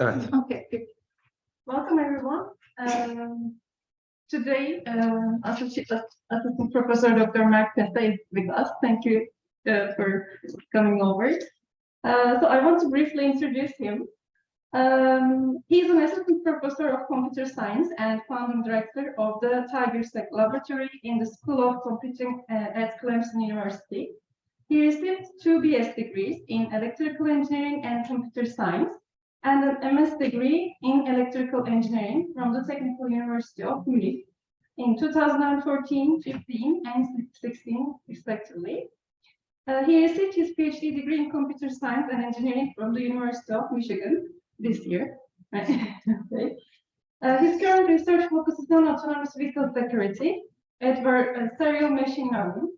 Okay, good. Welcome everyone. Today, Assistant Professor Dr. Mert Pese is with us. Thank you for coming over. So I want to briefly introduce him. He's an Assistant Professor of Computer Science and founding director of the Tigers Laboratory in the School of Computing at Clemson University. He received 2 BS degrees in Electrical Engineering and Computer Science, and an MS degree in Electrical Engineering from the Technical University of Munich in 2014, 15, and 16, respectively. He received his PhD degree in Computer Science and Engineering from the University of Michigan this year. Okay. His current research focuses on autonomous vehicle security, adversarial machine learning,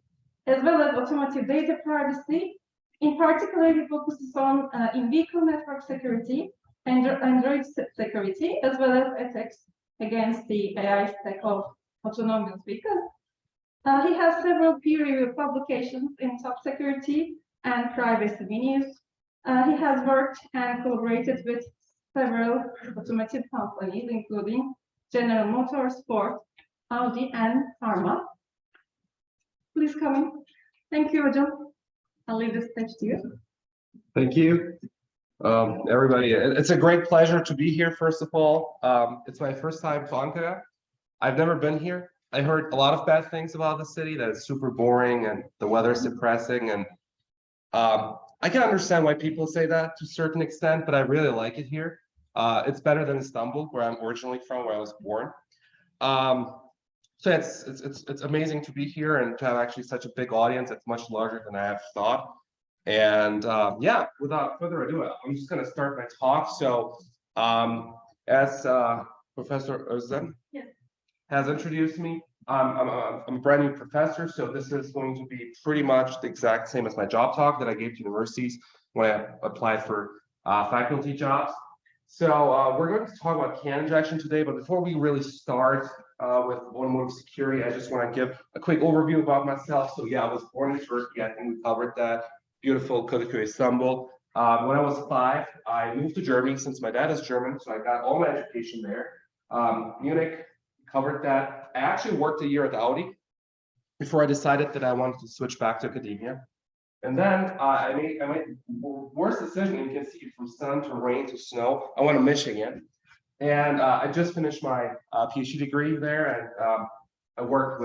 as well as automotive data privacy. In particular, he focuses on in-vehicle network security and Android security, as well as attacks against the AI stack of autonomous vehicles. He has several peer-reviewed publications in top security and privacy venues. He has worked and collaborated with several automotive companies, including General Motors, Ford, Audi, and Pharma. Please come in. Thank you, Hocam. I'll leave the stage to you. Thank you, everybody. It's a great pleasure to be here, first of all. It's my first time to Ankara. I've never been here. I heard a lot of bad things about the city, that it's super boring and the weather's depressing. And I can understand why people say that to a certain extent, but I really like it here. It's better than Istanbul, where I'm originally from, where I was born. So it's amazing to be here and to have actually such a big audience. It's much larger than I have thought. And yeah, without further ado, I'm just going to start my talk. So as Professor Özlem has introduced me, I'm a brand new professor. So this is going to be pretty much the exact same as my job talk that I gave to universities when I applied for faculty jobs. So we're going to talk about CAN injection today, but before we really start with automotive security, I just want to give a quick overview about myself. So yeah, I was born in Turkey. I think we covered that. Beautiful Kadıköy, Istanbul. When I was 5, I moved to Germany since my dad is German, so I got all my education there. Munich, covered that. I actually worked a year at Audi before I decided that I wanted to switch back to academia. And then I made the worst decision. You can see from sun to rain to snow. I went to Michigan, and I just finished my PhD degree there, and I worked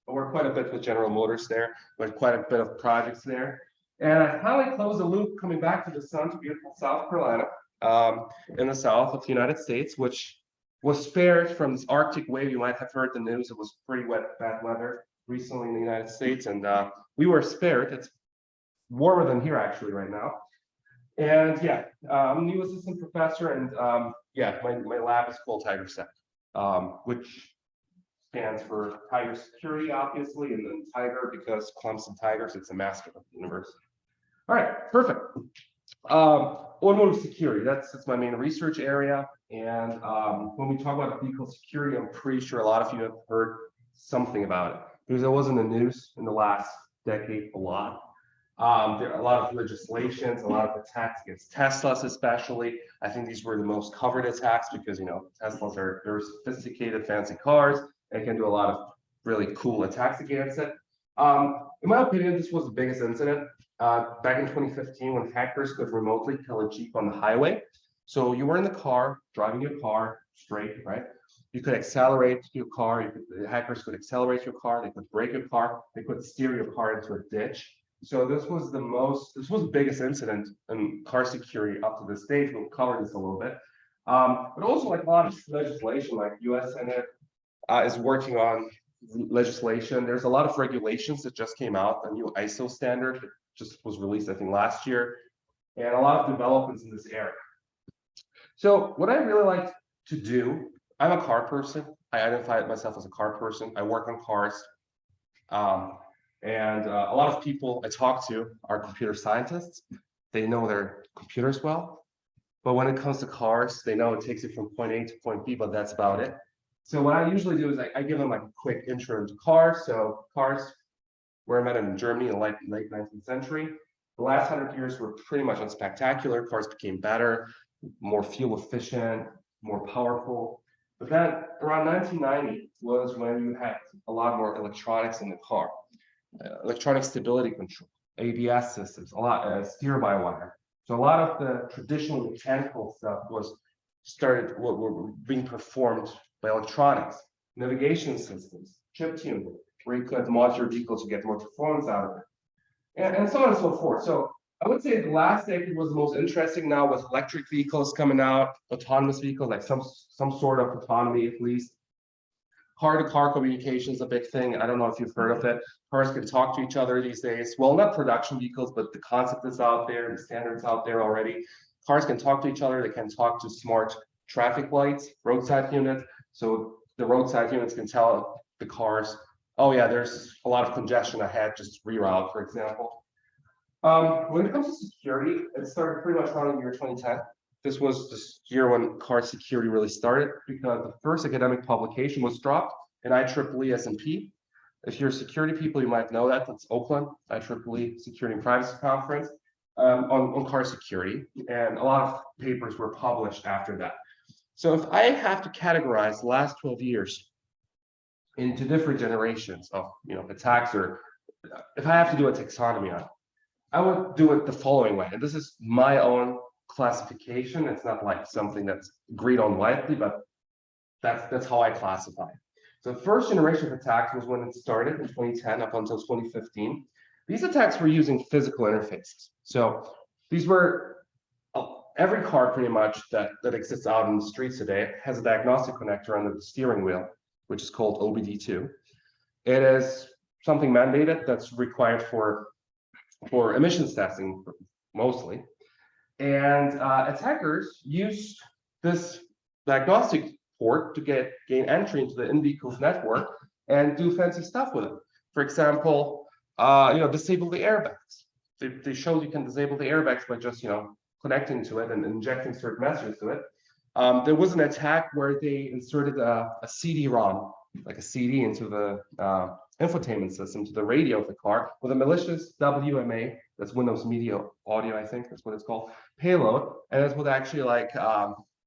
quite a bit with General Motors there, with quite a bit of projects there. And I finally closed the loop coming back to the sun to beautiful South Carolina, in the south of the United States, which was spared from this Arctic wave. You might have heard the news. It was pretty wet, bad weather recently in the United States, and we were spared. It's warmer than here actually right now. And yeah, I'm a new assistant professor, and yeah, my lab is called TigerSec, which stands for Tiger Security, obviously, and then Tiger because Clemson Tigers, it's a mascot of the university. All right, perfect. Automotive security, that's my main research area. And when we talk about vehicle security, I'm pretty sure a lot of you have heard something about it, because it was in the news in the last decade a lot. There are a lot of legislations, a lot of attacks against Teslas, especially. I think these were the most covered attacks because, you know, Teslas are very sophisticated, fancy cars. They can do a lot of really cool attacks against it. In my opinion, this was the biggest incident back in 2015 when hackers could remotely kill a Jeep on the highway. So you were in the car, driving your car straight, right? You could accelerate your car. The hackers could accelerate your car. They could brake your car. They could steer your car into a ditch. So this was the biggest incident in car security up to this stage. We'll cover this a little bit. But also like a lot of legislation, like US Senate is working on legislation. There's a lot of regulations that just came out. A new ISO standard that just was released, I think, last year, and a lot of developments in this area. So what I really like to do, I'm a car person. I identify myself as a car person. I work on cars. And a lot of people I talk to are computer scientists. They know their computers well. But when it comes to cars, they know it takes you from point A to point B, but that's about it. So what I usually do is I give them like a quick intro into cars. So cars were invented in Germany in the late 19th century. The last 100 years were pretty much unspectacular. Cars became better. more fuel efficient, more powerful. But then around 1990 was when you had a lot more electronics in the car, electronic stability control, ABS systems, a lot steer-by-wire. So a lot of the traditional mechanical stuff were being performed by electronics, navigation systems, chip tuning, where you could mod your vehicle to get more performance out of it, and so on and so forth. So I would say the last decade was the most interesting now with electric vehicles coming out, autonomous vehicles, like some sort of autonomy at least. Car-to-car communication is a big thing. I don't know if you've heard of it. Cars can talk to each other these days. Well, not production vehicles, but the concept is out there, the standards out there already. Cars can talk to each other. They can talk to smart traffic lights, roadside units. So the roadside units can tell the cars, oh yeah, there's a lot of congestion ahead, just reroute, for example. When it comes to security, it started pretty much around the year 2010. This was the year when car security really started, because the first academic publication was dropped in IEEE S&P. If you're security people, you might know that. That's Oakland, IEEE Security and Privacy Conference on car security. And a lot of papers were published after that. So if I have to categorize the last 12 years into different generations of attacks, or if I have to do a taxonomy on it, I would do it the following way. And this is my own classification. It's not like something that's agreed on widely, but that's how I classify it. So the first generation of attacks was when it started in 2010 up until 2015. These attacks were using physical interfaces. So these were every car pretty much that exists out in the streets today has a diagnostic connector under the steering wheel, which is called OBD2. It is something mandated that's required for emissions testing mostly. And attackers used this diagnostic port to gain entry into the in-vehicles network and do fancy stuff with it. For example, disable the airbags. They showed you can disable the airbags by just connecting to it and injecting certain messages to it. There was an attack where they inserted a CD-ROM, like a CD, into the infotainment system, to the radio of the car, with a malicious WMA, that's Windows Media Audio, I think that's what it's called, payload, and it would actually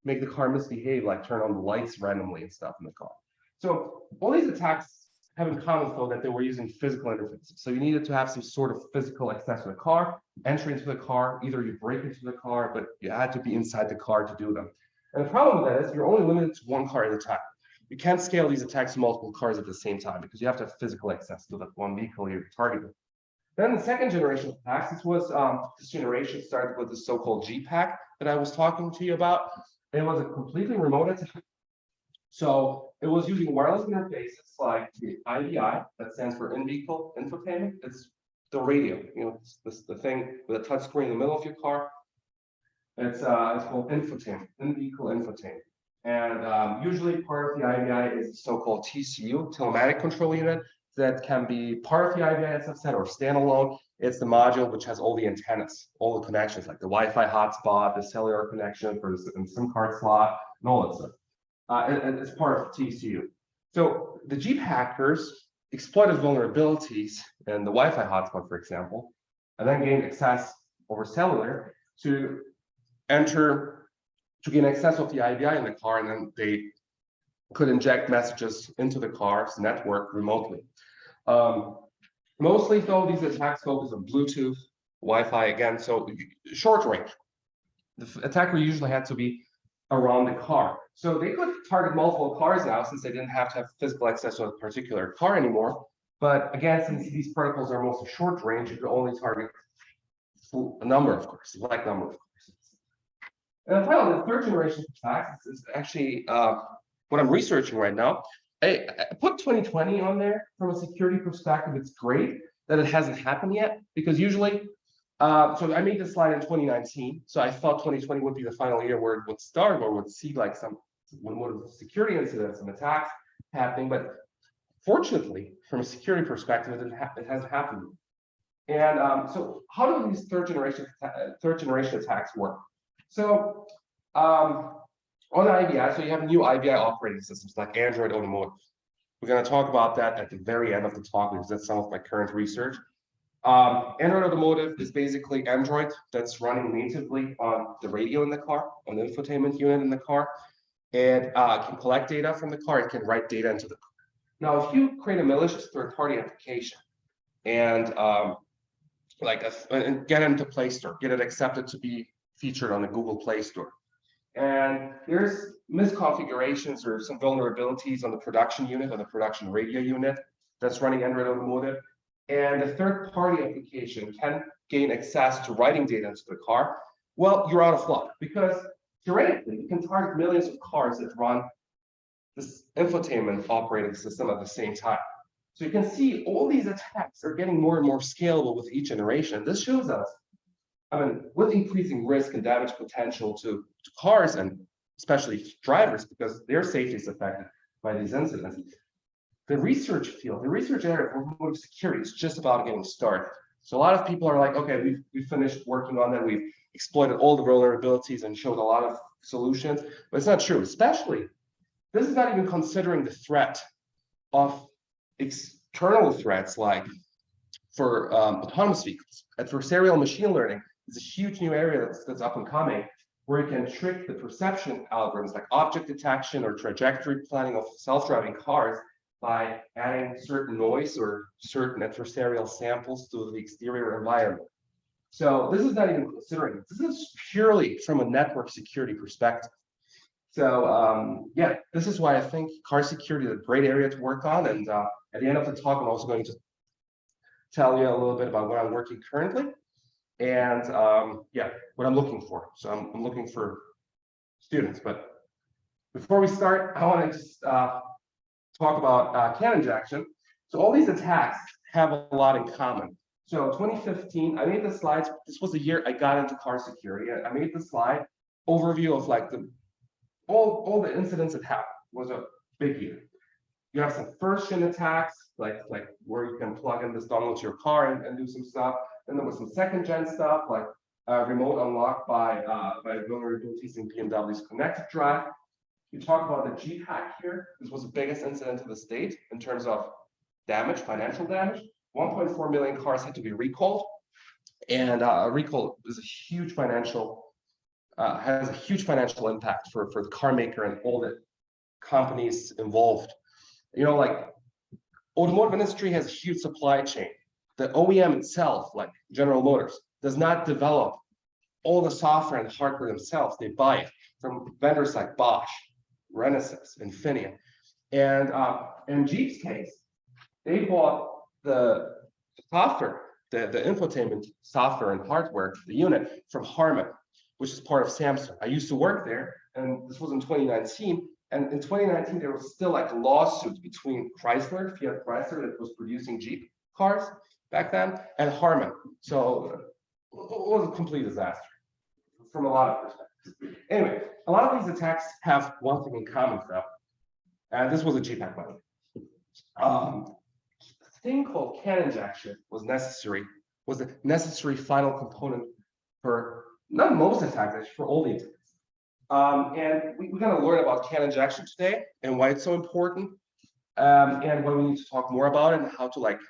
make the car misbehave, like turn on the lights randomly and stuff in the car. So all these attacks have in common though that they were using physical interfaces. So you needed to have some sort of physical access to the car, entry into the car, either you break into the car, but you had to be inside the car to do them. And the problem with that is you're only limited to one car at a time. You can't scale these attacks to multiple cars at the same time because you have to have physical access to that one vehicle you're targeting. Then the second generation of attacks, this generation started with the so-called GPAC that I was talking to you about. It was a completely remote attack. So it was using wireless interfaces like the IVI, that stands for in-vehicle infotainment. It's the radio, it's the thing with a touch screen in the middle of your car. It's called infotainment, in-vehicle infotainment. And usually part of the IVI is the so-called TCU, telematic control unit, that can be part of the IVI, as I've said, or standalone. It's the module which has all the antennas, all the connections, like the Wi-Fi hotspot, the cellular connection for the SIM card slot, and all that stuff. And it's part of TCU. So the Jeep hackers exploited vulnerabilities in the Wi-Fi hotspot, for example, and then gained access over cellular to gain access of the IVI in the car, and then they could inject messages into the car's network remotely. Mostly though, these attacks focus on Bluetooth, Wi-Fi again, so short range. The attacker usually had to be around the car. So they could target multiple cars now, since they didn't have to have physical access to a particular car anymore. But again, since these protocols are mostly short range, you could only target a number of cars, select number of cars. And finally, the third generation of attacks is actually what I'm researching right now. I put 2020 on there from a security perspective. It's great that it hasn't happened yet, because usually, so I made this slide in 2019. So I thought 2020 would be the final year where it would start, or would see like some security incidents and attacks happening. But fortunately, from a security perspective, it hasn't happened. And so how do these third generation attacks work? So on the IVI, so you have new IVI operating systems like Android Automotive. We're going to talk about that at the very end of the talk, because that's some of my current research. Android Automotive is basically Android that's running natively on the radio in the car, on the infotainment unit in the car. It can collect data from the car. It can write data into the car. Now, if you create a malicious third-party application and and get it into Play Store, get it accepted to be featured on the Google Play Store, and there's misconfigurations or some vulnerabilities on the production unit, on the production radio unit that's running Android Automotive, and a third-party application can gain access to writing data into the car, well, you're out of luck, because theoretically, you can target millions of cars that run this infotainment operating system at the same time. So you can see all these attacks are getting more and more scalable with each generation. This shows us, with increasing risk and damage potential to cars and especially drivers, because their safety is affected by these incidents. The research field, the research area of automotive security is just about getting started. So a lot of people are like, okay, we've finished working on that. We've exploited all the vulnerabilities and showed a lot of solutions, but it's not true. Especially, this is not even considering the threat of external threats, like for autonomous vehicles. Adversarial machine learning is a huge new area that's up and coming, where you can trick the perception algorithms like object detection or trajectory planning of self-driving cars by adding certain noise or certain adversarial samples to the exterior environment. So this is not even considering it. This is purely from a network security perspective. So yeah, this is why I think car security is a great area to work on. And at the end of the talk, I'm also going to tell you a little bit about what I'm working currently and yeah, what I'm looking for. So I'm looking for students. But before we start, I want to just talk about CAN injection. So all these attacks have a lot in common. So 2015, I made the slides. This was the year I got into car security. I made the slide overview of like all the incidents that happened. Was a big year. You have some first-gen attacks, like where you can plug in this dongle to your car and do some stuff. Then there was some second-gen stuff, like remote unlock by vulnerabilities in BMW's connected drive. You talk about the Jeep hack here. This was the biggest incident to the state in terms of damage, financial damage. 1.4 million cars had to be recalled, and recall is a huge financial has a huge financial impact for the car maker and all the companies involved. You know, like automotive industry has a huge supply chain. The OEM itself, like General Motors, does not develop all the software and hardware themselves. They buy it from vendors like Bosch, Renesas, Infineon. And in Jeep's case, they bought the software, the infotainment software and hardware, the unit from Harman, which is part of Samsung. I used to work there, and this was in 2019. And in 2019, there was still like a lawsuit between Chrysler, Fiat Chrysler, that was producing Jeep cars back then, and Harman. So it was a complete disaster from a lot of perspectives. Anyway, a lot of these attacks have one thing in common, though. And this was a Jeep hack, by the way. A thing called CAN injection was the necessary final component for not most attacks, actually, for all the attacks. And we're going to learn about CAN injection today and why it's so important, and what we need to talk more about and how to like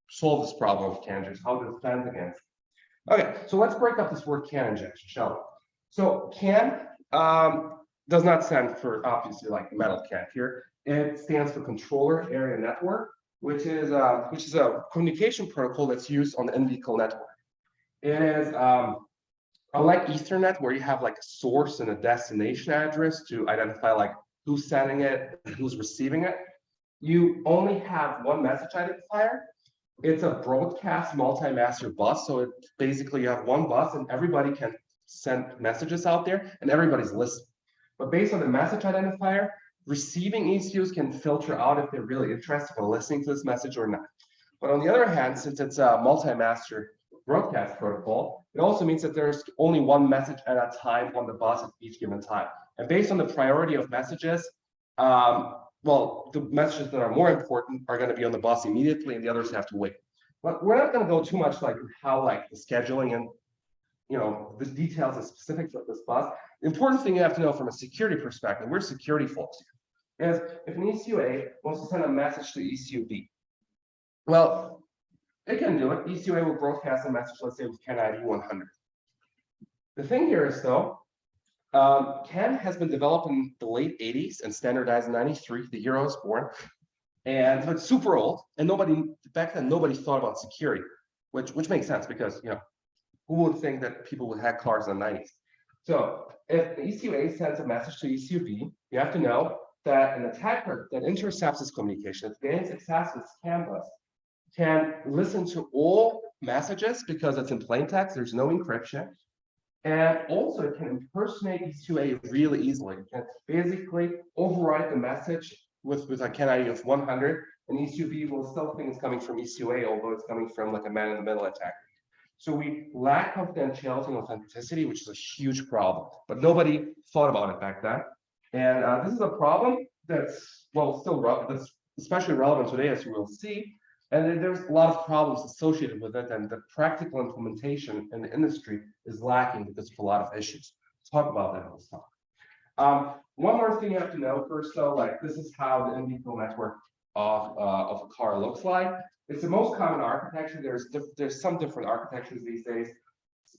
solve this problem of CAN injection, how to defend against it. Okay, so let's break up this word CAN injection, shall we? So CAN does not stand for obviously like metal can here. It stands for controller area network, which is a communication protocol that's used on the in-vehicle network. It is unlike Ethernet, where you have like a source and a destination address to identify like who's sending it and who's receiving it, you only have one message identifier. It's a broadcast multi-master bus. So it basically you have one bus and everybody can send messages out there and everybody's listening. But based on the message identifier, receiving ECUs can filter out if they're really interested in listening to this message or not. But on the other hand, since it's a multi-master broadcast protocol, it also means that there's only one message at a time on the bus at each given time. And based on the priority of messages, well, the messages that are more important are going to be on the bus immediately, and the others have to wait. But we're not going to go too much like how like the scheduling and the details and specifics of this bus. The important thing you have to know from a security perspective, we're security folks here, is if an ECU A wants to send a message to ECU B, well, it can do it. ECUA will broadcast a message, let's say with CAN ID 100. The thing here is though, CAN has been developed in the late 80s and standardized in 93, the year I was born. And so it's super old, and back then nobody thought about security, which makes sense because who would think that people would hack cars in the 90s? So if the ECUA sends a message to ECUB, you have to know that an attacker that intercepts this communication, that gains access to this CAN bus, can listen to all messages because it's in plain text, there's no encryption. And also it can impersonate ECUA really easily. It can basically override the message with a CAN ID of 100, and ECUB will still think it's coming from ECUA, although it's coming from like a man-in-the-middle attack. So we lack confidentiality and authenticity, which is a huge problem. But nobody thought about it back then. And this is a problem that's, well, that's especially relevant today, as you will see. And there's a lot of problems associated with it, and the practical implementation in the industry is lacking because of a lot of issues. Let's talk about that in this talk. One more thing you have to know first, though, like this is how the in-vehicle network of a car looks like. It's the most common architecture. There's some different architectures these days,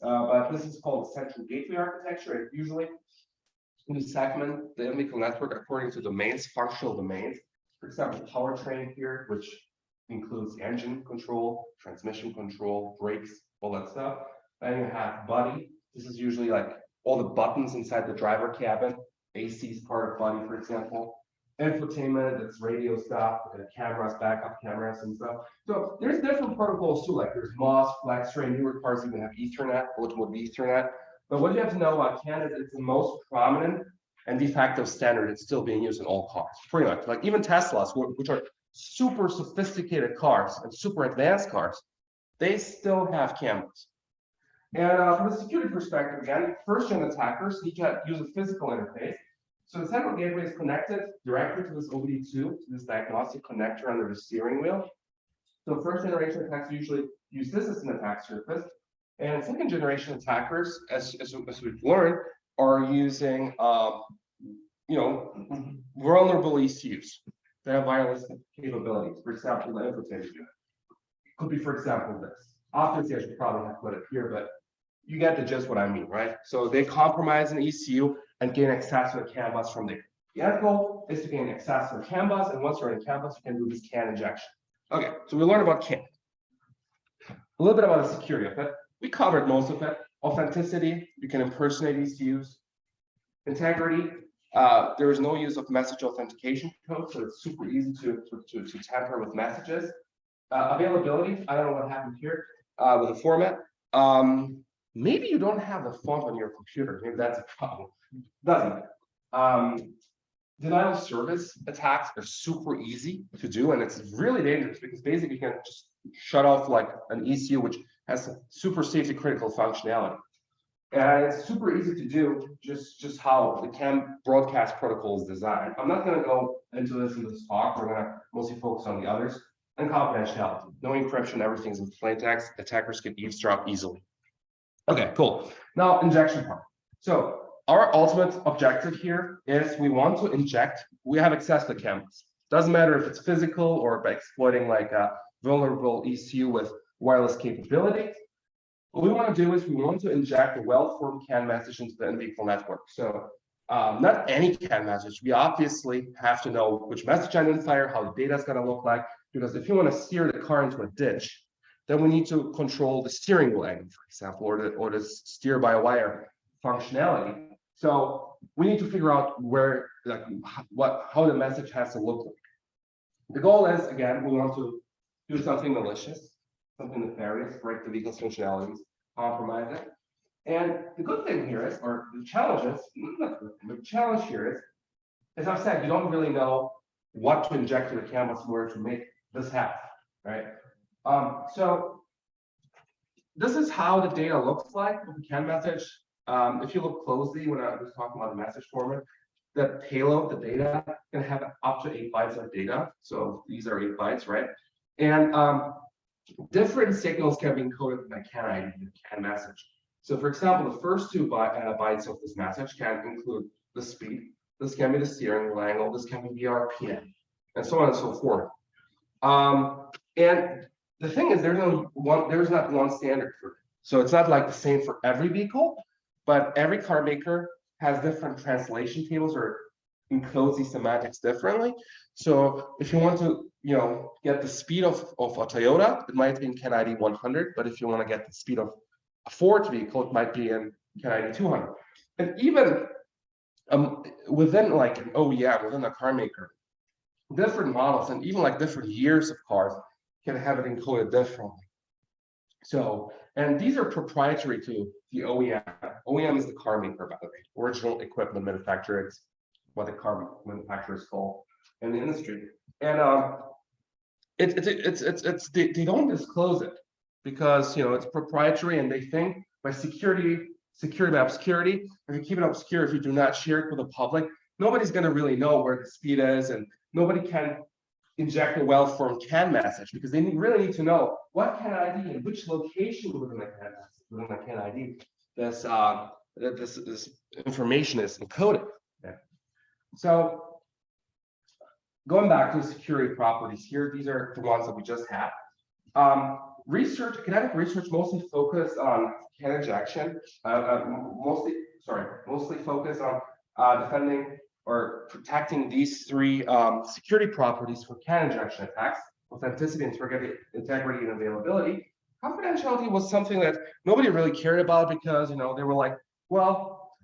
but this is called central gateway architecture. And usually, we segment the in-vehicle network according to domains, functional domains. For example, powertrain here, which includes engine control, transmission control, brakes, all that stuff. Then you have body. This is usually like all the buttons inside the driver cabin. AC is part of body, for example. Infotainment, that's radio stuff, cameras, backup cameras and stuff. So there's different protocols too, like there's MOS, FlexRay, newer cars even have Ethernet, ultimate Ethernet. But what you have to know about CAN is it's the most prominent and de facto standard. It's still being used in all cars, pretty much. Like even Teslas, which are super sophisticated cars and super advanced cars, they still have cameras. And from a security perspective, again, first-gen attackers need to use a physical interface. So the central gateway is connected directly to this OBD2, to this diagnostic connector under the steering wheel. So first-generation attackers usually use this as an attack surface. And second-generation attackers, as we've learned, are using vulnerable ECUs. They have wireless capabilities. For example, the infotainment unit. Could be, for example, this. Obviously, I should probably have put it here, but you get the gist what I mean, right? So they compromise an ECU and gain access to a CAN bus from there. The end goal is to gain access to a CAN bus, and once you're in a CAN bus, you can do this CAN injection. Okay, so we learned about CAN. A little bit about the security of it. We covered most of it. Authenticity, you can impersonate ECUs. Integrity, there is no use of message authentication code, so it's super easy to tamper with messages. Availability, I don't know what happened here with the format. Maybe you don't have the font on your computer. Maybe that's a problem. Doesn't it? Denial of service attacks are super easy to do, and it's really dangerous because basically you can just shut off like an ECU which has super safety critical functionality. And it's super easy to do, just how the CAN broadcast protocol is designed. I'm not going to go into this in this talk. We're going to mostly focus on the others. And confidentiality. No encryption, everything's in plain text. Attackers can eavesdrop easily. Okay, cool. Now, injection part. So our ultimate objective here is we want to inject. We have access to cameras. Doesn't matter if it's physical or by exploiting like a vulnerable ECU with wireless capabilities. What we want to do is we want to inject a well-formed CAN message into the in-vehicle network. So not any CAN message. We obviously have to know which message identifier, how the data is going to look like, because if you want to steer the car into a ditch, then we need to control the steering wheel angle, for example, or the steer by wire functionality. So we need to figure out where, like, how the message has to look like. The goal is, again, we want to do something malicious, something nefarious, break the vehicle's functionalities, compromise it. And the good thing here is, or the challenge is, the challenge here is, as I've said, you don't really know what to inject to the canvas in order to make this happen, right? So this is how the data looks like with the CAN message. If you look closely, when I was talking about the message format, the payload, the data, can have up to 8 bytes of data. So these are 8 bytes, right? And different signals can be encoded by CAN ID and CAN message. So for example, the first 2 bytes of this message can include the speed. This can be the steering wheel angle. This can be the RPM, and so on and so forth. And the thing is, there's not one standard for it. So it's not like the same for every vehicle, but every car maker has different translation tables or encodes these semantics differently. So if you want to, get the speed of a Toyota, it might be in CAN ID 100, but if you want to get the speed of a Ford vehicle, it might be in CAN ID 200. And even within like an OEM, within a car maker, different models and even like different years of cars can have it encoded differently. So, and these are proprietary to the OEM. OEM is the car maker, by the way, original equipment manufacturer. It's what the car manufacturers call in the industry. And they don't disclose it because it's proprietary, and they think by security by obscurity, if you keep it obscure, if you do not share it with the public, nobody's going to really know where the speed is, and nobody can inject a well-formed CAN message because they really need to know what CAN ID and which location within the CAN ID this information is encoded. Okay. So going back to the security properties here, these are the ones that we just had. Kinetic research mostly focused on CAN injection, mostly focused on defending or protecting these three security properties for CAN injection attacks: authenticity, integrity, and availability. Confidentiality was something that nobody really cared about because they were like, well,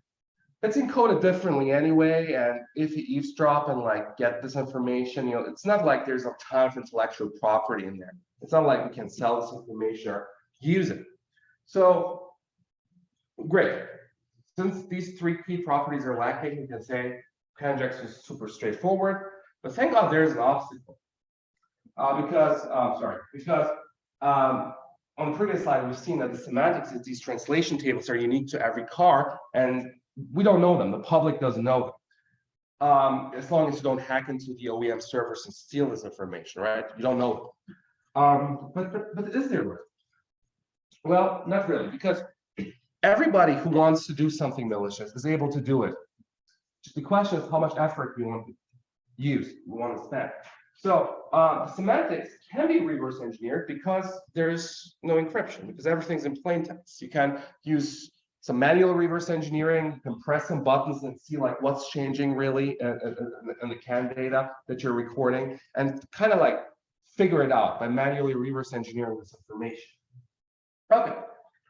it's encoded differently anyway, and if you eavesdrop and like get this information, it's not like there's a ton of intellectual property in there. It's not like we can sell this information or use it. So great. Since these three key properties are lacking, you can say CAN injection is super straightforward. But thank God there's an obstacle. Because on the previous slide, we've seen that the semantics of these translation tables are unique to every car, and we don't know them. The public doesn't know them. As long as you don't hack into the OEM servers and steal this information, right? You don't know them. But is there risk? Well, not really, because everybody who wants to do something malicious is able to do it. Just the question is how much effort you want to use, you want to spend. So semantics can be reverse engineered because there's no encryption, because everything's in plain text. You can use some manual reverse engineering. You can press some buttons and see like what's changing really in the CAN data that you're recording, and kind of like figure it out by manually reverse engineering this information. Okay,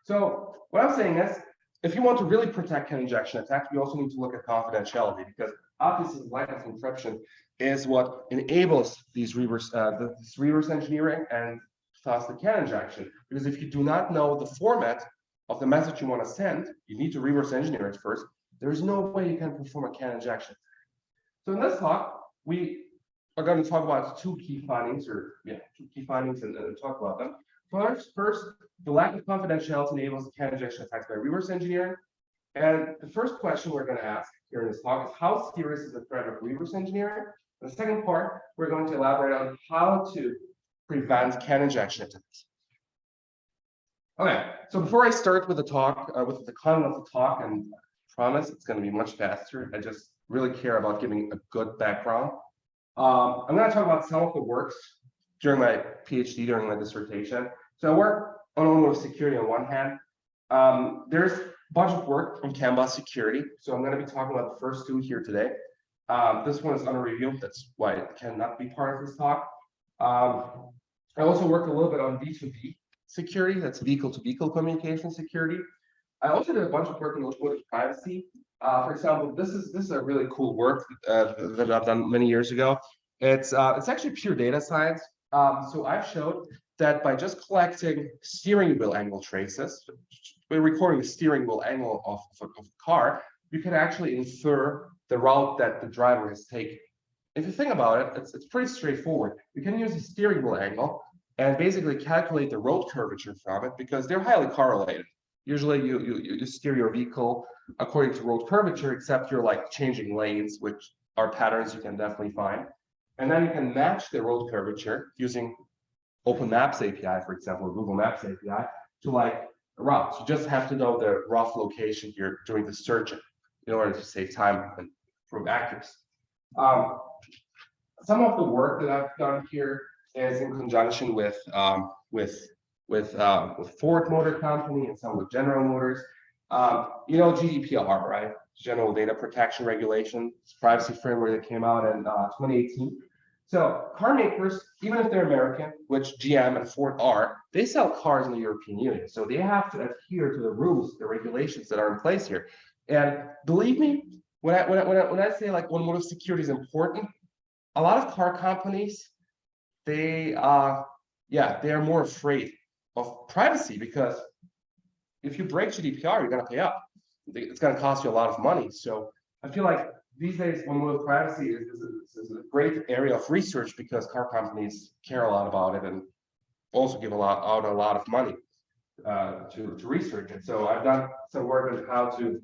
so what I'm saying is, if you want to really protect CAN injection attacks, we also need to look at confidentiality, because obviously lack of encryption is what enables these reverse engineering and thus the CAN injection. Because if you do not know the format of the message you want to send, you need to reverse engineer it first. There's no way you can perform a CAN injection. So in this talk, we are going to talk about two key findings, and talk about them. First, the lack of confidentiality enables the CAN injection attacks by reverse engineering. And the first question we're going to ask here in this talk is, how serious is the threat of reverse engineering? The second part, we're going to elaborate on how to prevent CAN injection attacks. Okay, so before I start with the talk, with the content of the talk, and I promise it's going to be much faster, I just really care about giving a good background. I'm going to talk about some of the works during my PhD, during my dissertation. So I work on automotive security on one hand. There's a bunch of work on CAN bus security. So I'm going to be talking about the first two here today. This one is under review. That's why it cannot be part of this talk. I also worked a little bit on V2V security. That's vehicle-to-vehicle communication security. I also did a bunch of work on automotive privacy. For example, this is a really cool work that I've done many years ago. It's actually pure data science. So I've showed that by just collecting steering wheel angle traces, by recording the steering wheel angle of a car, you can actually infer the route that the driver has taken. If you think about it, it's pretty straightforward. You can use the steering wheel angle and basically calculate the road curvature from it, because they're highly correlated. Usually you steer your vehicle according to road curvature, except you're like changing lanes, which are patterns you can definitely find. And then you can match the road curvature using Open Maps API, for example, or Google Maps API, to like routes. You just have to know the rough location you're doing the search in order to save time and improve accuracy. Some of the work that I've done here is in conjunction with with Ford Motor Company and some with General Motors. You know GDPR, right? General Data Protection Regulation, privacy framework that came out in 2018. So car makers, even if they're American, which GM and Ford are, they sell cars in the European Union. So they have to adhere to the rules, the regulations that are in place here. And believe me, when I say like automotive security is important, a lot of car companies, they are more afraid of privacy, because if you break GDPR, you're going to pay up. It's going to cost you a lot of money. So I feel like these days, automotive privacy is a great area of research, because car companies care a lot about it and also give out a lot of money to research it. So I've done some work on how to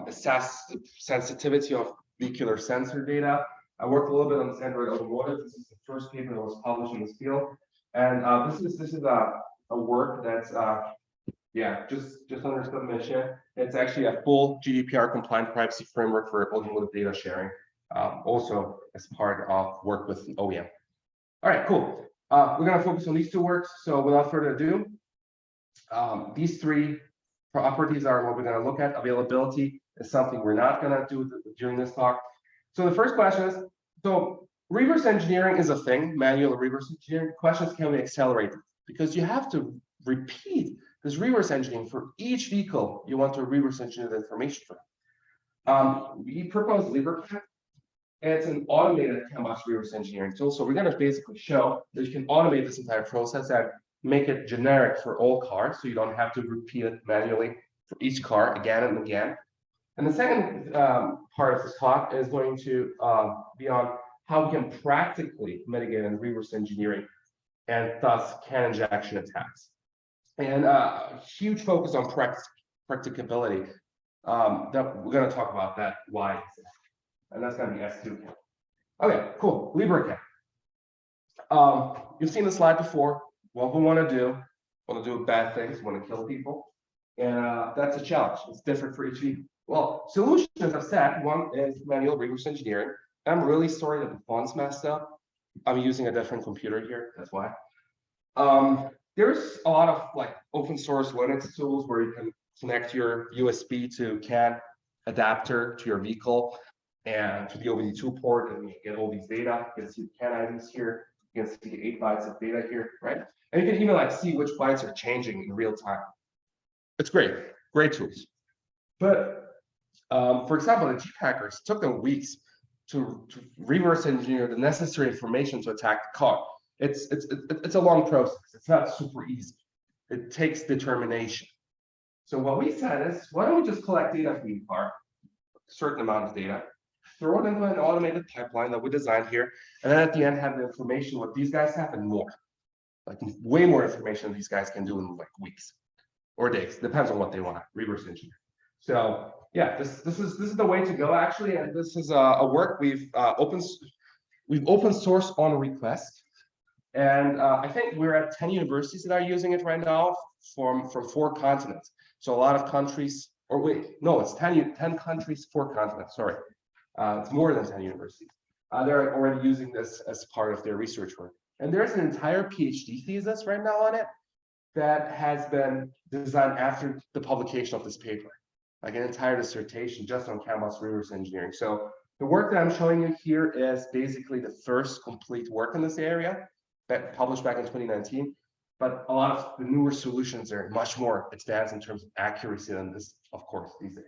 assess the sensitivity of vehicular sensor data. I worked a little bit on this Android automotive. This is the first paper that was published in this field, and this is a work that's just understood Neşe. It's actually a full GDPR compliant privacy framework for automotive data sharing, also as part of work with OEM. All right, cool. We're gonna focus on these two works. So without further ado, these three properties are what we're gonna look at. Availability is something we're not gonna do during this talk. So the first question is, so reverse engineering is a thing, manual reverse engineering. Questions can be accelerated because you have to repeat this reverse engineering for each vehicle you want to reverse engineer the information from. We propose LibreCAN. It's an automated CAN reverse engineering tool. So we're going to basically show that you can automate this entire process and make it generic for all cars, so you don't have to repeat it manually for each car again and again. And the second part of this talk is going to be on how we can practically mitigate and reverse engineering and thus CAN injection attacks. And a huge focus on practicability. That we're going to talk about that, why, and that's going to be S2. Okay, cool. LibreCAN. You've seen the slide before. What we want to do bad things, want to kill people, and that's a challenge. It's different for each vehicle. Well, solutions I've said, one is manual reverse engineering. I'm really sorry that the font's messed up. I'm using a different computer here. That's why. There's a lot of like open source Linux tools where you can connect your USB to CAN adapter to your vehicle and to the OBD2 port, and you get all these data. You can see the CAN IDs here. You can see the 8 bytes of data here, right? And you can even like see which bytes are changing in real time. It's great tools. But for example, the Jeep hackers took them weeks to reverse engineer the necessary information to attack the car. It's a long process. It's not super easy. It takes determination. So what we said is, why don't we just collect data from the car, a certain amount of data, throw it into an automated pipeline that we designed here, and then at the end have the information what these guys have and more, like way more information than these guys can do in like weeks or days. Depends on what they want to reverse engineer. So yeah, this is the way to go actually, and this is a work we've open source on request. And I think we're at 10 universities that are using it right now from 4 continents. So a lot of countries, or wait, no, it's 10 countries, 4 continents, sorry. It's more than 10 universities. They're already using this as part of their research work. And there's an entire PhD thesis right now on it that has been designed after the publication of this paper, like an entire dissertation just on CAN reverse engineering. So the work that I'm showing you here is basically the first complete work in this area, that published back in 2019, but a lot of the newer solutions are much more advanced in terms of accuracy than this, of course, these days.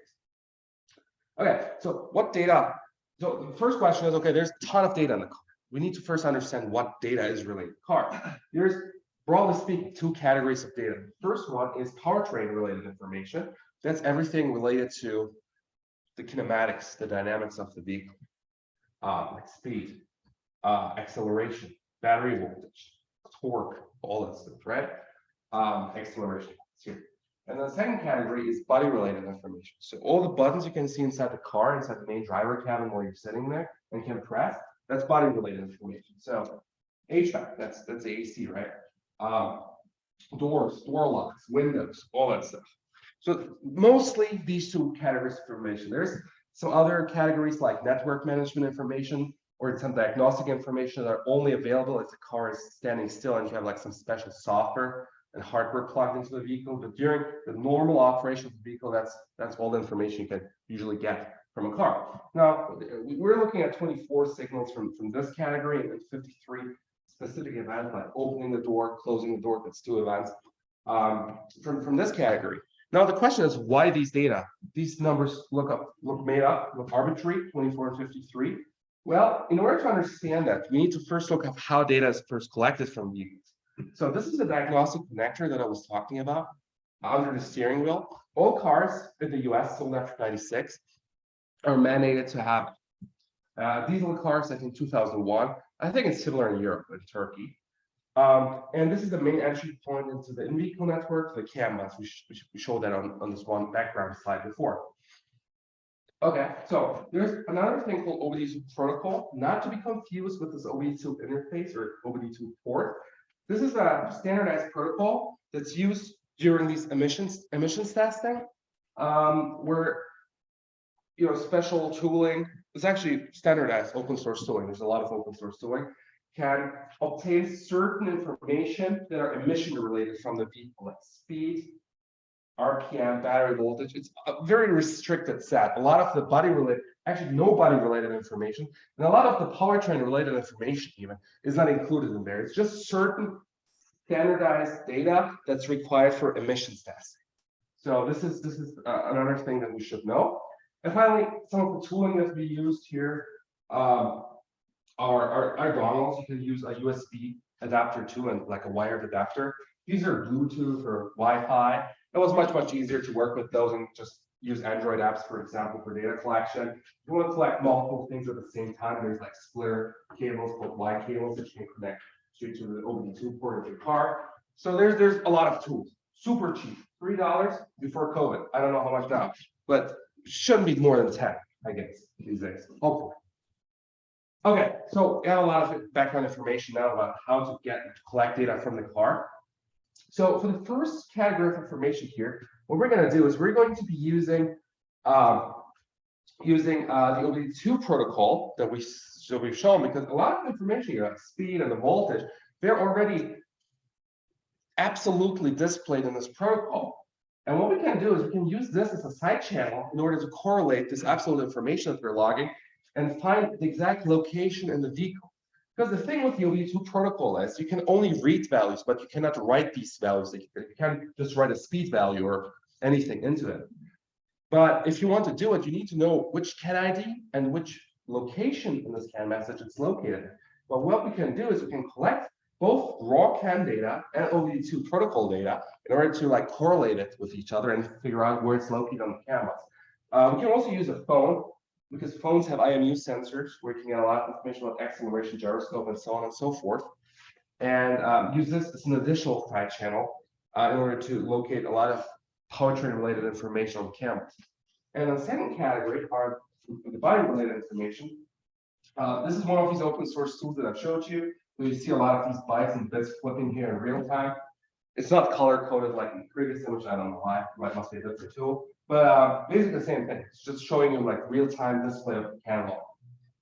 Okay, so what data? So the first question is, okay, there's a ton of data in the car. We need to first understand what data is related to the car. There's, broadly speaking, 2 categories of data. The first one is powertrain related information. That's everything related to the kinematics, the dynamics of the vehicle, like speed, acceleration, battery voltage, torque, all that stuff, right? Acceleration here. And the second category is body-related information. So all the buttons you can see inside the car, inside the main driver cabin where you're sitting there and can press, that's body-related information. So HVAC, that's the AC, right? Doors, door locks, windows, all that stuff. So mostly these 2 categories of information. There's some other categories like network management information. or some diagnostic information that are only available if the car is standing still and you have like some special software and hardware plugged into the vehicle. But during the normal operation of the vehicle, that's all the information you can usually get from a car. Now, we're looking at 24 signals from this category and 53 specific events, like opening the door, closing the door. That's 2 events from this category. Now the question is, why these data? These numbers look arbitrary, 24 and 53. Well, in order to understand that, we need to first look at how data is first collected from vehicles. So this is the diagnostic connector that I was talking about under the steering wheel. All cars in the US sold after 96 are mandated to have diesel cars, I think 2001. I think it's similar in Europe, in Turkey. And this is the main entry point into the in-vehicle network, the CAN bus. We showed that on this one background slide before. Okay, so there's another thing called OBD2 protocol, not to be confused with this OBD2 interface or OBD2 port. This is a standardized protocol that's used during these emissions testing, where special tooling. It's actually standardized open source tooling. There's a lot of open source tooling. Can obtain certain information that are emission related from the vehicle, like speed, RPM, battery voltage. It's a very restricted set. A lot of the body related, actually no body related information, and a lot of the powertrain related information even is not included in there. It's just certain standardized data that's required for emissions testing. So this is another thing that we should know. And finally, some of the tooling that we used here are dongles. You can use a USB adapter too, and like a wired adapter. These are Bluetooth or Wi-Fi. It was much easier to work with those and just use Android apps, for example, for data collection. If you want to collect multiple things at the same time, there's like splitter cables called Y cables that you can connect straight to the OBD2 port of your car. So there's a lot of tools. Super cheap, $3 before COVID. I don't know how much now, but shouldn't be more than 10, I guess, these days, hopefully. Okay, so we have a lot of background information now about how to collect data from the car. So for the first category of information here, what we're going to do is we're going to be using the OBD2 protocol that we've shown, because a lot of information here, like speed and the voltage, they're already absolutely displayed in this protocol. And what we can do is we can use this as a side channel in order to correlate this absolute information that we're logging and find the exact location in the vehicle. Because the thing with the OBD2 protocol is you can only read values, but you cannot write these values. You can't just write a speed value or anything into it. But if you want to do it, you need to know which CAN ID and which location in this CAN message it's located. But what we can do is we can collect both raw CAN data and OBD2 protocol data in order to correlate it with each other and figure out where it's located on the CAN bus. We can also use a phone, because phones have IMU sensors where you can get a lot of information about acceleration, gyroscope, and so on and so forth. And use this as an additional side channel in order to locate a lot of powertrain related information on cameras. And the second category are the body related information. This is one of these open source tools that I've showed you. We see a lot of these bytes and bits flipping here in real time. It's not color coded like in the previous image. I don't know why. It must be a different tool. But basically the same thing. It's just showing you real time display of the CAN log.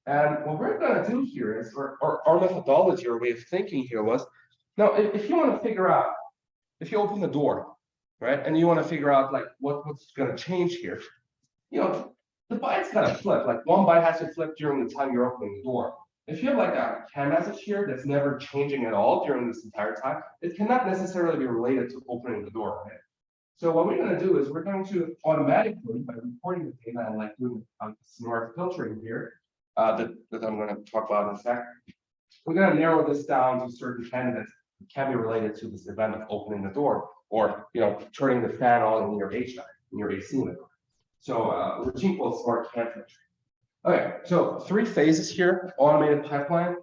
And what we're going to do here is, our methodology or way of thinking here was, now if you want to figure out, if you open the door, right, and you want to figure out what's going to change here, the byte's got to flip. One byte has to flip during the time you're opening the door. If you have a CAN message here that's never changing at all during this entire time, it cannot necessarily be related to opening the door, right? So what we're going to do is we're going to automatically, by recording the data and doing smart filtering here, that I'm going to talk about in a sec, we're going to narrow this down to certain candidates that can be related to this event of opening the door, or turning the fan on in your HVAC, in your AC unit. So a routine called smart CAN filtering. Okay, so 3 phases here, automated pipeline.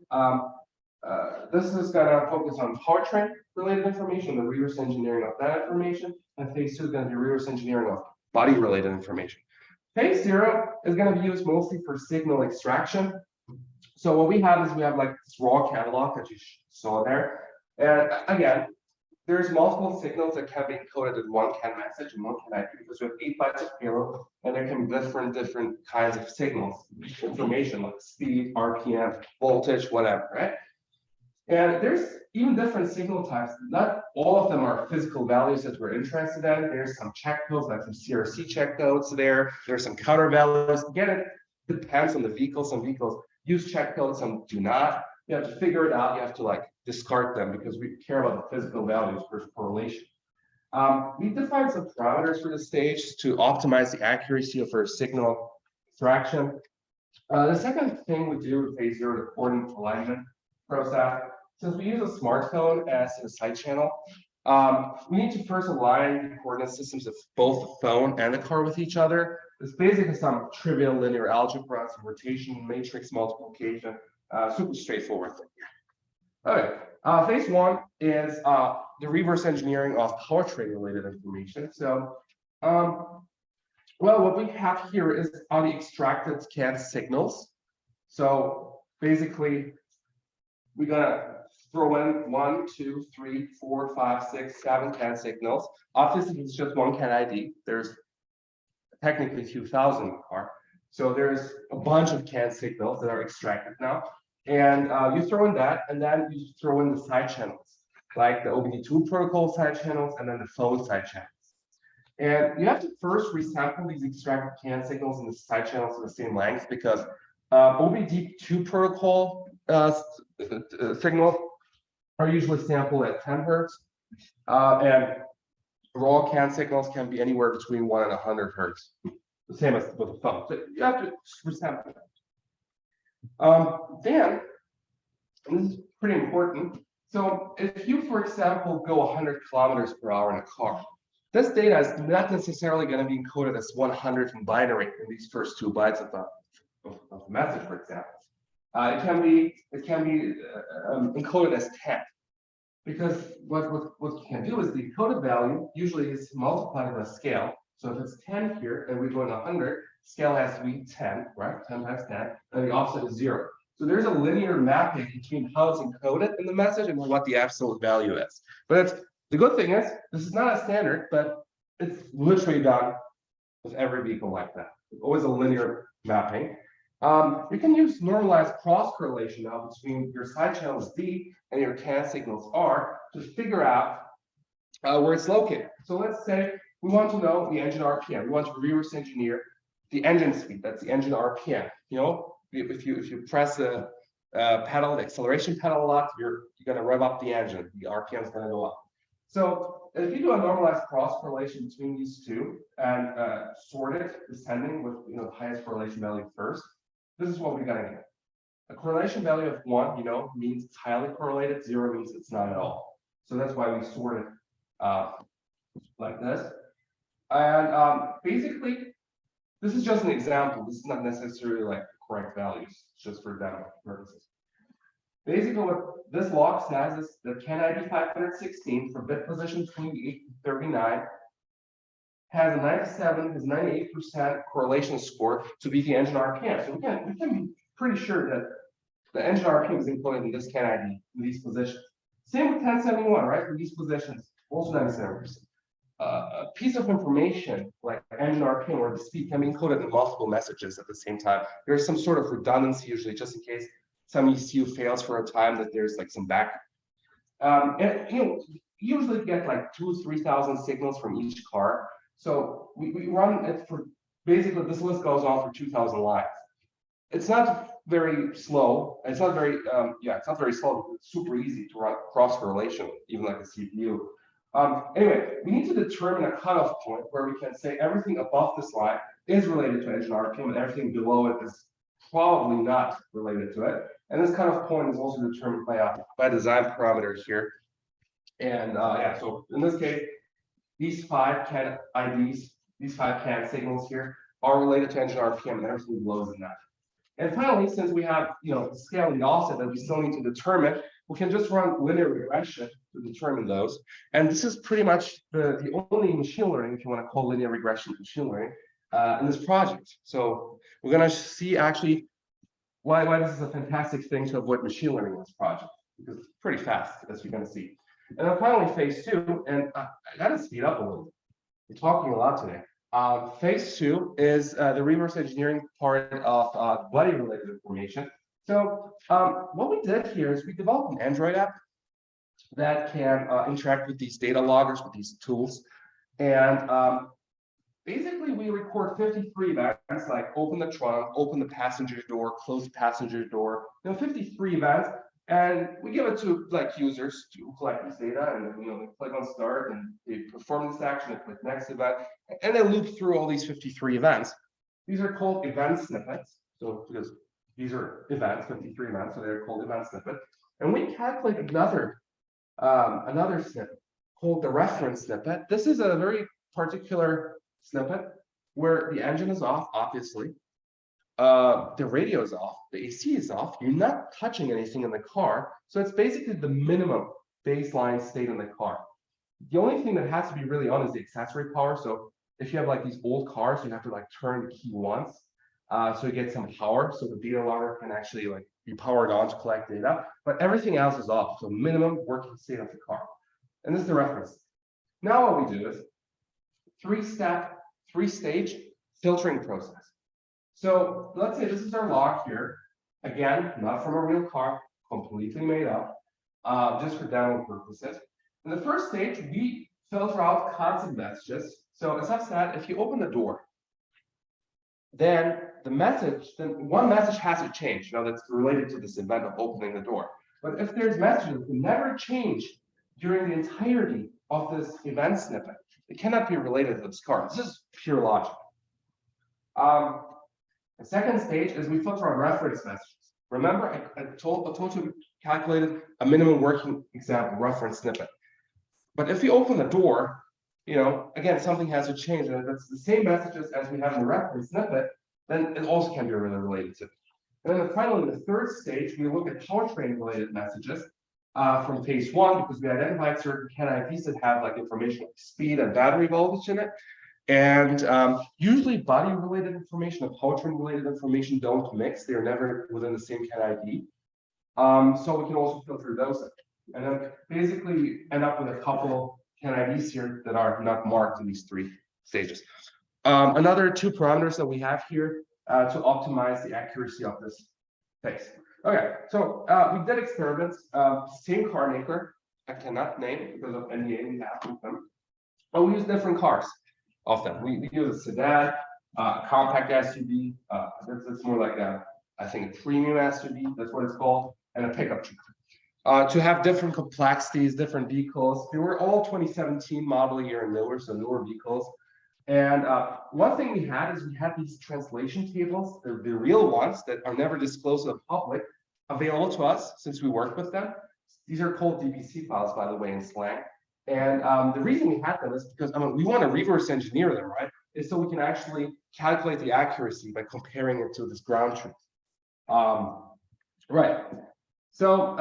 This is going to focus on powertrain related information, the reverse engineering of that information. And phase 2 is going to be reverse engineering of body related information. Phase 0 is going to be used mostly for signal extraction. So what we have is this raw catalog that you saw there. And again, there's multiple signals that can be encoded in one CAN message and one CAN IP because we have 8 bytes of payload, and there can be different kinds of signals, information like speed, RPM, voltage, whatever, right? And there's even different signal types. Not all of them are physical values that we're interested in. There's some check codes, like some CRC check codes there. There's some counter values. Again, it depends on the vehicle. Some vehicles use check codes, some do not. You have to figure it out. You have to like discard them because we care about the physical values for correlation. We defined some parameters for the stage to optimize the accuracy of our signal extraction. The second thing we do with phase 0, the coordinate alignment process. Since we use a smartphone as a side channel, we need to first align the coordinate systems of both the phone and the car with each other. It's basically some trivial linear algebra, some rotation, matrix multiplication, super straightforward thing. Okay, phase 1 is the reverse engineering of powertrain related information. So, well, what we have here is the extracted CAN signals. So basically, we're gonna throw in 1, 2, 3, 4, 5, 6, 7 CAN signals. Obviously, it's just one CAN ID. There's technically a few thousand in the car. So there's a bunch of CAN signals that are extracted now. And you throw in that, and then you throw in the side channels, like the OBD2 protocol side channels, and then the phone side channels. And you have to first resample these extracted CAN signals in the side channels to the same length, because OBD2 protocol signals are usually sampled at 10 hertz, and raw CAN signals can be anywhere between 1 and 100 hertz, the same as with the phone. So you have to resample that. Then, and this is pretty important. So if you, for example, go 100 kilometers per hour in a car, this data is not necessarily going to be encoded as 100 in binary in these first 2 bytes of the message, for example. It can be encoded as 10, because what you can do is the encoded value usually is multiplied by scale. So if it's 10 here and we go to 100, scale has to be 10, right? 10 times 10, and the offset is 0. So there's a linear mapping between how it's encoded in the message and what the absolute value is. But the good thing is, this is not a standard, but it's literally done with every vehicle like that. It's always a linear mapping. You can use normalized cross correlation now between your side channels D and your CAN signals R to figure out where it's located. So let's say we want to know the engine RPM. We want to reverse engineer the engine speed. That's the engine RPM. You know, if you press the pedal, the acceleration pedal a lot, you're going to rev up the engine. The RPM is going to go up. So if you do a normalized cross correlation between these two and sort it descending with the highest correlation value first, this is what we're going to get. A correlation value of 1, means it's highly correlated. 0 means it's not at all. So that's why we sort it like this. And basically, this is just an example. This is not necessarily like the correct values, just for demo purposes. Basically, what this log says is that CAN ID 516 for bit position 28 to 39 has a 98% correlation score to be the engine RPM. So again, we can be pretty sure that the engine RPM is encoded in this CAN ID in these positions. Same with 1071, right? For these positions, also 97%. A piece of information like engine RPM or the speed can be encoded in multiple messages at the same time. There's some sort of redundancy usually, just in case some ECU fails for a time, that there's like some backup. And you usually get like 2,000 to 3,000 signals from each car. So we run it for basically this list goes on for 2,000 lines. It's not very slow. It's not very it's not very slow. It's super easy to run cross correlation, even like a CPU. Anyway, we need to determine a cutoff point where we can say everything above this line is related to engine RPM and everything below it is probably not related to it. And this cutoff point is also determined by a design parameter here. And so in this case, these 5 CAN IDs, these 5 CAN signals here are related to engine RPM and everything below is not. And finally, since we have the scale and the offset that we still need to determine, we can just run linear regression to determine those. And this is pretty much the only machine learning, if you want to call linear regression machine learning, in this project. So we're going to see actually why this is a fantastic thing to avoid machine learning in this project, because it's pretty fast, as you're going to see. And then finally, phase two, and I got to speed up a little. We're talking a lot today. Phase two is the reverse engineering part of body-related information. So what we did here is we developed an Android app that can interact with these data loggers, with these tools. And basically, we record 53 events, like open the trunk, open the passenger door, close the passenger door, 53 events. And we give it to like users to collect this data, and then they click on start, and they perform this action, and click next event, and they loop through all these 53 events. These are called event snippets. So because these are events, 53 events, so they're called event snippet. And we calculate another snippet called the reference snippet. This is a very particular snippet where the engine is off, obviously. The radio is off, the AC is off, you're not touching anything in the car. So it's basically the minimum baseline state in the car. The only thing that has to be really on is the accessory power. So if you have like these old cars, you have to like turn the key once. So you get some power. So the data logger can actually like be powered on to collect data, but everything else is off. So minimum working state of the car. And this is the reference. Now what we do is three-step, three-stage filtering process. So let's say this is our log here. Again, not from a real car, completely made up, just for demo purposes. In the first stage, we filter out constant messages. So as I've said, if you open the door, then one message has to change. Now that's related to this event of opening the door. But if there's messages that never change during the entirety of this event snippet, it cannot be related to this car. This is pure logic. The second stage is we filter on reference messages. Remember, I told you we calculated a minimum working example reference snippet. But if you open the door, again, something has to change, and if it's the same messages as we have in the reference snippet, then it also can be really related to. And then finally, the third stage, we look at powertrain related messages from phase one, because we identified certain CAN IDs that have like information like speed and battery voltage in it. And usually body-related information and powertrain-related information don't mix. They're never within the same CAN ID. So we can also filter those. And then basically we end up with a couple CAN IDs here that are not marked in these three stages. Another two parameters that we have here to optimize the accuracy of this phase. Okay, so we did experiments. Same car maker, I cannot name because of NDA we have with them. But we use different cars. Of them, we use a sedan, a compact SUV. That's more like I think a premium SUV. That's what it's called, and a pickup truck. To have different complexities, different vehicles. They were all 2017 model year and newer, so newer vehicles. And one thing we had is we had these translation tables, the real ones that are never disclosed to the public, available to us since we work with them. These are called DPC files, by the way, in slang. And the reason we had them is because we want to reverse engineer them, right? Is so we can actually calculate the accuracy by comparing it to this ground truth. Right. So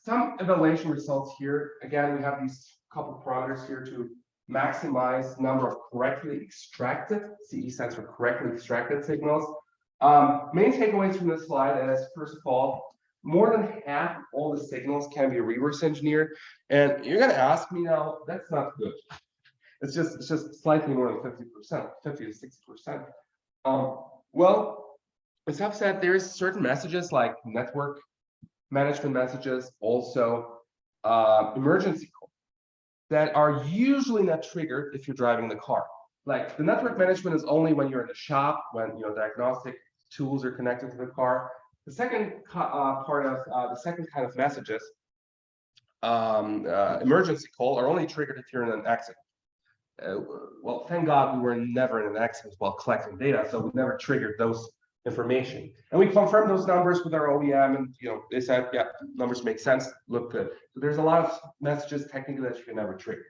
some evaluation results here. Again, we have these couple parameters here to maximize number of correctly extracted, CE stands for correctly extracted signals. Main takeaways from this slide is, first of all, more than half of all the signals can be reverse engineered. And you're going to ask me now, that's not good. It's just slightly more than 50%, 50 to 60%. Well, as I've said, there's certain messages like network management messages, also emergency calls that are usually not triggered if you're driving the car. Like the network management is only when you're in the shop, when diagnostic tools are connected to the car. The second part of the second kind of messages, emergency call, are only triggered if you're in an accident. Well, thank God we were never in an accident while collecting data, so we never triggered those information. And we confirmed those numbers with our OEM, and they said, yeah, numbers make sense, look good. So there's a lot of messages technically that you can never trigger.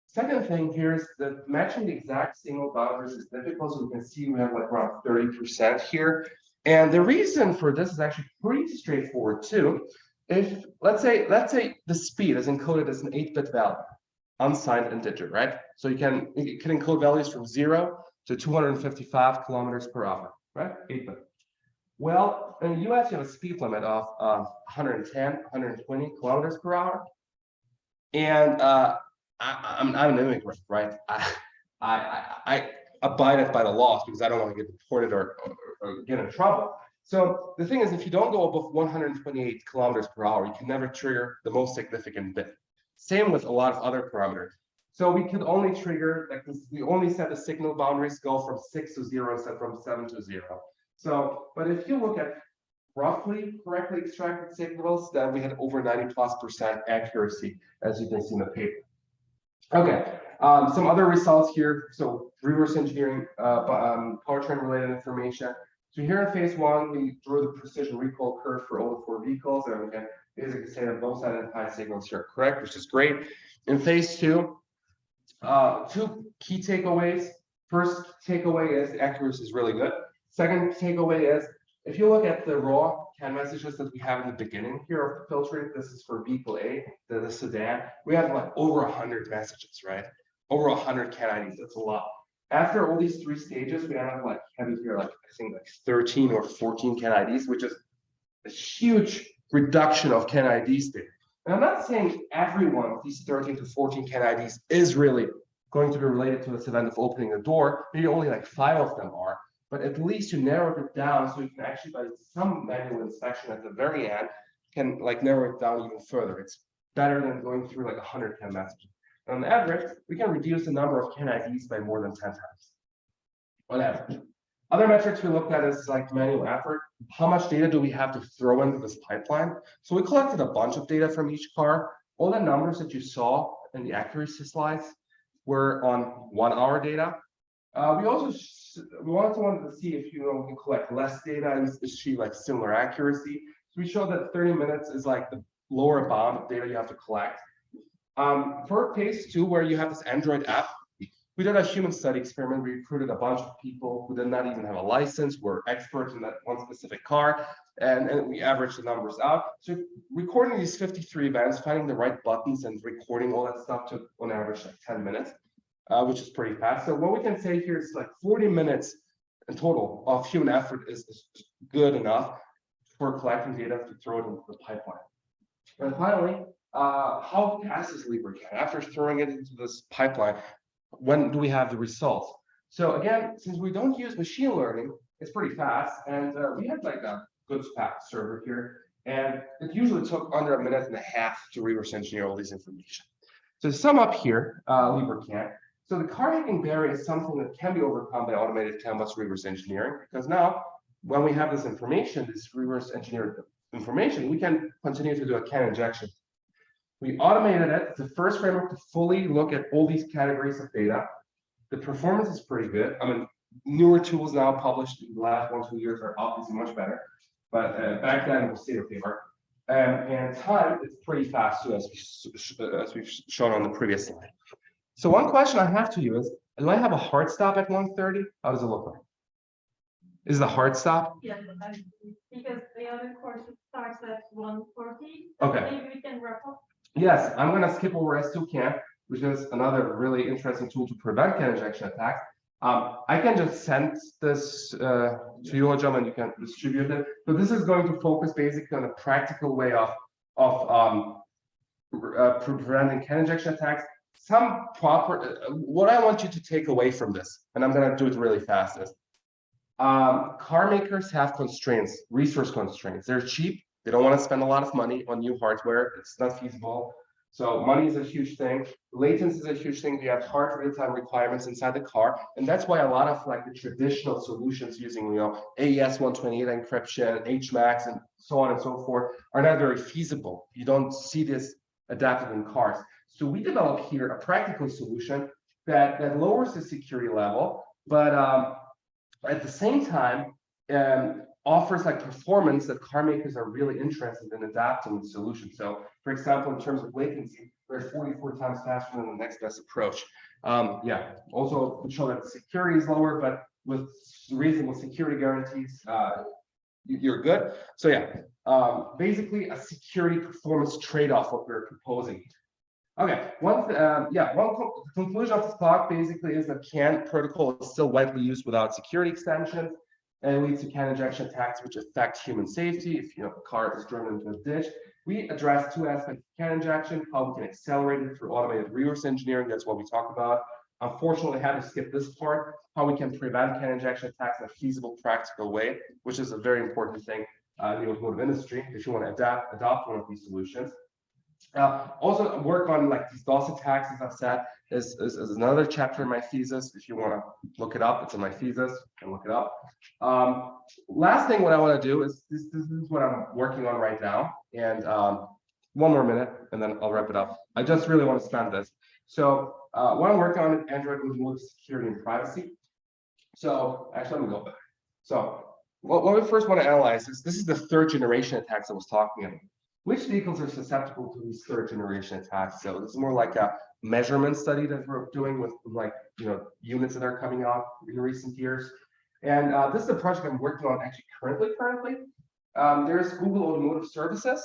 Second thing here is that matching the exact signal boundaries is difficult. So we can see we have like around 30% here. And the reason for this is actually pretty straightforward too. If let's say the speed is encoded as an 8-bit value, unsigned integer, right? So it can encode values from 0 to 255 kilometers per hour, right? 8-bit. Well, in the US, you have a speed limit of 110, 120 kilometers per hour. And I'm an immigrant, right? I abided by the laws because I don't want to get deported or get in trouble. So the thing is, if you don't go above 128 kilometers per hour, you can never trigger the most significant bit. Same with a lot of other parameters. So we could only trigger, like this, we only set the signal boundaries go from 6 to 0 instead from 7 to 0. So, but if you look at roughly correctly extracted signals, then we had over 90+% accuracy, as you can see in the paper. Okay, some other results here. So reverse engineering, powertrain related information. So here in phase 1, we drew the precision recall curve for all the 4 vehicles, and we can basically say that both identified signals here are correct, which is great. In phase 2, 2 key takeaways. First takeaway is the accuracy is really good. Second takeaway is, if you look at the raw CAN messages that we have in the beginning here of the filtering, this is for vehicle A, the sedan, we have like over 100 messages, right? Over 100 CAN IDs, that's a lot. After all these 3 stages, we have like having here like I think like 13 or 14 CAN IDs, which is a huge reduction of CAN IDs there. And I'm not saying every one of these 13 to 14 CAN IDs is really going to be related to this event of opening the door. Maybe only like 5 of them are, but at least you narrowed it down so you can actually, by some manual inspection at the very end, can like narrow it down even further. It's better than going through like 100 CAN messages. On average, we can reduce the number of CAN IDs by more than 10 times on average. Other metrics we looked at is like manual effort. How much data do we have to throw into this pipeline? So we collected a bunch of data from each car. All the numbers that you saw in the accuracy slides were on 1 hour data. We also wanted to see if we can collect less data and achieve like similar accuracy. So we showed that 30 minutes is like the lower bound of data you have to collect. For phase 2, where you have this Android app, we did a human study experiment. We recruited a bunch of people who did not even have a license, were experts in that one specific car, and we averaged the numbers out. So recording these 53 events, finding the right buttons and recording all that stuff took on average like 10 minutes, which is pretty fast. So what we can say here is like 40 minutes in total of human effort is good enough for collecting data to throw it into the pipeline. And finally, how fast is LibreCAN? After throwing it into this pipeline, when do we have the results? So again, since we don't use machine learning, it's pretty fast. And we had like a good fast server here. And it usually took under 1.5 minutes to reverse engineer all this information. So to sum up here, LibreCAN. So the car hacking barrier is something that can be overcome by automated CAN bus reverse engineering, because now when we have this information, this reverse engineered information, we can continue to do a CAN injection. We automated it. It's the first framework to fully look at all these categories of data. The performance is pretty good. I mean, newer tools now published in the last 1-2 years are obviously much better, but back then it was state of the art. And time is pretty fast too, as we've shown on the previous slide. So one question I have to you is, do I have a hard stop at 1:30? How does it look like? Is the hard stop? Yes, because the other course starts at 1:40. Okay. Maybe we can wrap up. Yes, I'm going to skip over S2CAN, which is another really interesting tool to prevent CAN injection attacks. I can just send this to you, Hojam, and you can distribute it. But this is going to focus basically on a practical way of preventing CAN injection attacks. Some proper, what I want you to take away from this, and I'm going to do it really fast, is car makers have constraints, resource constraints. They're cheap. They don't want to spend a lot of money on new hardware. It's not feasible. So money is a huge thing. Latency is a huge thing. We have hard real-time requirements inside the car. And that's why a lot of like the traditional solutions using, AES 128 encryption, HMAX, and so on and so forth are not very feasible. You don't see this adapted in cars. So we developed here a practical solution that lowers the security level, but at the same time, offers like performance that car makers are really interested in adapting the solution. So for example, in terms of latency, we're 44 times faster than the next best approach. Also we show that the security is lower, but with reasonable security guarantees, you're good. So basically a security performance trade-off what we're proposing. Okay, one conclusion of this talk basically is that CAN protocol is still widely used without security extensions, and leads to CAN injection attacks which affect human safety. If a car is driven into a ditch, We address two aspects of CAN injection, how we can accelerate it through automated reverse engineering. That's what we talked about. Unfortunately, I had to skip this part, how we can prevent CAN injection attacks in a feasible, practical way, which is a very important thing in the automotive industry if you want to adopt one of these solutions. Also work on like these DOS attacks, as I've said, is another chapter in my thesis. If you want to look it up, it's in my thesis, and look it up. Last thing what I want to do is this is what I'm working on right now. And one more minute, and then I'll wrap it up. I just really want to spend this. So what I'm working on in Android automotive security and privacy. So actually, let me go back. So what we first want to analyze is this is the third generation attacks I was talking about. Which vehicles are susceptible to these third generation attacks? So this is more like a measurement study that we're doing with like units that are coming out in recent years. And this is a project I'm working on actually currently. There's Google Automotive Services.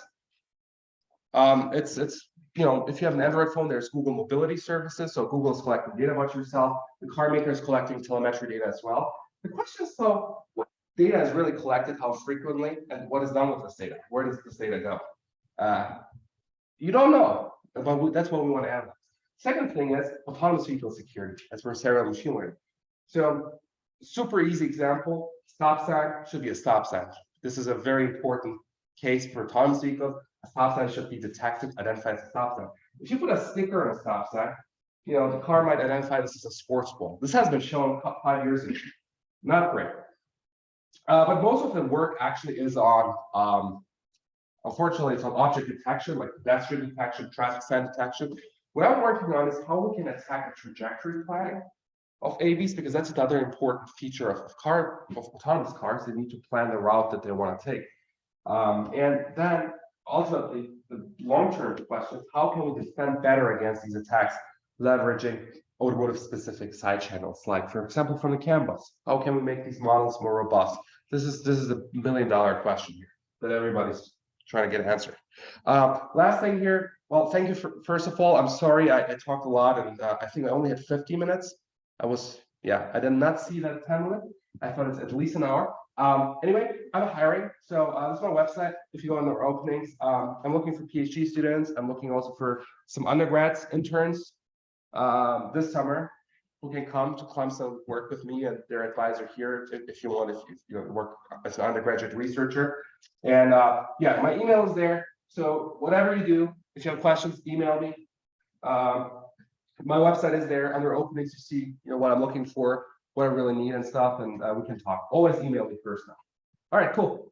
It's if you have an Android phone, there's Google Mobility Services. So Google is collecting data about yourself. The car maker is collecting telemetry data as well. The question is, so what data is really collected, how frequently, and what is done with this data? Where does this data go? You don't know, but that's what we want to analyze. Second thing is autonomous vehicle security. That's for serial machine learning. So super easy example, stop sign should be a stop sign. This is a very important case for autonomous vehicles. A stop sign should be detected, identified as a stop sign. If you put a sticker on a stop sign, the car might identify this as a sports ball. This has been shown 5 years ago. Not great. But most of the work actually is on unfortunately, it's on object detection, like pedestrian detection, traffic sign detection. What I'm working on is how we can attack a trajectory planning of AVs, because that's another important feature of autonomous cars. They need to plan the route that they want to take. And then ultimately, the long-term question is how can we defend better against these attacks, leveraging automotive-specific side channels, like for example from the CAN bus. How can we make these models more robust? This is a $1 million question here that everybody's trying to get answered. Last thing here, well, thank you first of all. I'm sorry I talked a lot, and I think I only had 50 minutes. I did not see that 10 minutes. I thought it's at least an hour. Anyway, I'm hiring, so this is my website. If you go on the openings, I'm looking for PhD students. I'm looking also for some undergrads, interns this summer who can come to Clemson, work with me and their advisor here if you want to work as an undergraduate researcher. And my email is there. So whatever you do, if you have questions, email me. My website is there. Under openings, you see what I'm looking for, what I really need and stuff, and we can talk. Always email me first now. All right, cool.